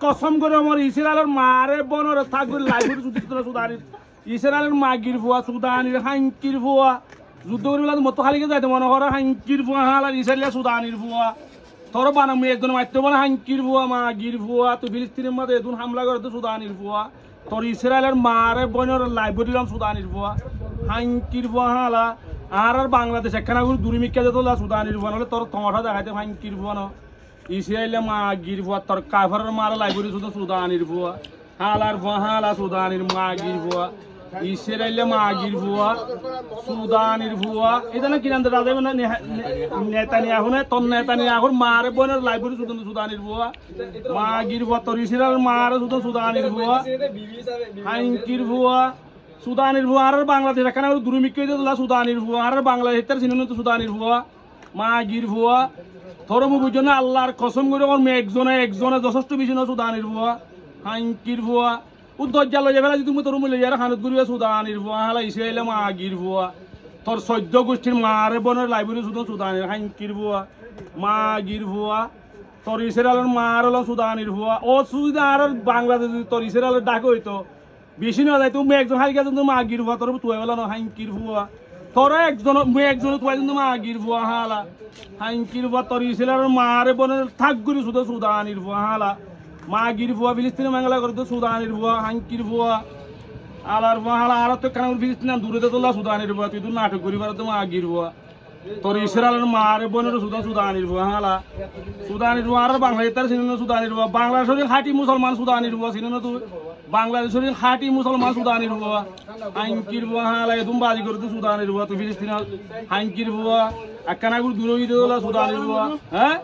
কসম করে আমার ইসরায়েলের মারে বনরে থাকবে লাইব্রেরি যুদ্ধ সুদানির ইসরায়েলের মাগির ফুয়া সুদানির হাঙ্কির ফুয়া যুদ্ধ করে মতো খালিকে যাইতে মনে করে হাঙ্কির ফুয়া হালার ইসরায়েলের সুদানির ফুয়া তোর বানামি একজন মারতে বলে হাঙ্কির ফুয়া মাগির ফুয়া তো ফিলিস্তিনের মধ্যে এদিন হামলা করে তো সুদানির ফুয়া তোর ইসরায়েলের মারে বনের লাইব্রেরি সুদানির ফুয়া হাঙ্কির ফুয়া হালা আর বাংলাদেশ একখানা দুর্মিকা যেত সুদানির ফুয়া নাহলে তোর তোমাটা দেখাইতে হাঙ্কির ফুয়া ন ইসরায়েলে মাগির ফুয়া তোর কাফারের মারা লাইব্রেরি শুধু সুদানির ফুয়া হালার ফুয়া হালা সুদানির মাগির ফুয়া ইসরায়েলে মাগির ফুয়া সুদানির ফুয়া এটা না কিনা রাজা নেতানিয়াহু না তোর নেতানিয়াহুর মারে বোনের লাইব্রেরি শুধু সুদানির ফুয়া মাগির ফুয়া তোর ইসরায়েলের মারে শুধু সুদানির ফুয়া হাঙ্কির ফুয়া সুদানির ফুয়া আর বাংলাদেশ এখানে দুর্মিকা যেত সুদানির ফুয়া আর বাংলাদেশের সিনেমা তো সুদানির ফুয়া মাগির ফুয়া তোর বুঝছো না আল্লাহর কসম করে আমার একজনে যথেষ্ট বেশি না সুদানির ফুয়া হাঙ্কির ফুয়া ও দরজা লইয়া ফেলা তুমি তোর মিলে যারা খানত ঘুরিয়া সুদানির ফুয়া হালা ইসরায়েলে মাগির ফুয়া তোর 14 গোষ্ঠীর মারে বনের লাইব্রেরি শুধু সুদানির হাঙ্কির ফুয়া মাগির ফুয়া তোর ইসরায়েলের মার হলো সুদানির ফুয়া ও সুবিধা আর বাংলাদেশ তোর ইসরায়েলের ডাক হইতো বেশি না যায় তুমি একজন হারিকা তুমি মাগির ফুয়া তোর তুই বলা না হাঙ্কির ফুয়া তোর একজন তুই কিন্তু মাগির ফুয়া হালা হাঙ্কির ফুয়া তোর ইসরায়েলের মারে বনের থাক ঘুরি শুধু সুদানির ফুয়া হালা মাগির ফুয়া ফিলিস্তিনে বাংলা করে তো সুদানির ফুয়া হাঙ্কির ফুয়া আলার ফুয়া হালা আর তো কারণ ফিলিস্তিন দূরে তোলা সুদানির ফুয়া তুই তো নাটক করি তো মাগির ফুয়া তোর ইসরায়েলের মারে বোনের সুদানির ফুয়া হালা সুদানির ফুয়া আর বাংলাদেশের সিনেমা সুদানির ফুয়া বাংলাদেশের খাঁটি মুসলমান সুদানির ফুয়া সিনেমা তুই বাংলাদেশের খাঁটি মুসলমান সুদানির ফুয়া হাঙ্কির ফুয়া হালা একদম বাজি করে তো সুদানির ফুয়া তুই ফিলিস্তিন হাঙ্কির ফুয়া একখানা দূরে সুদানির ফুয়া হ্যাঁ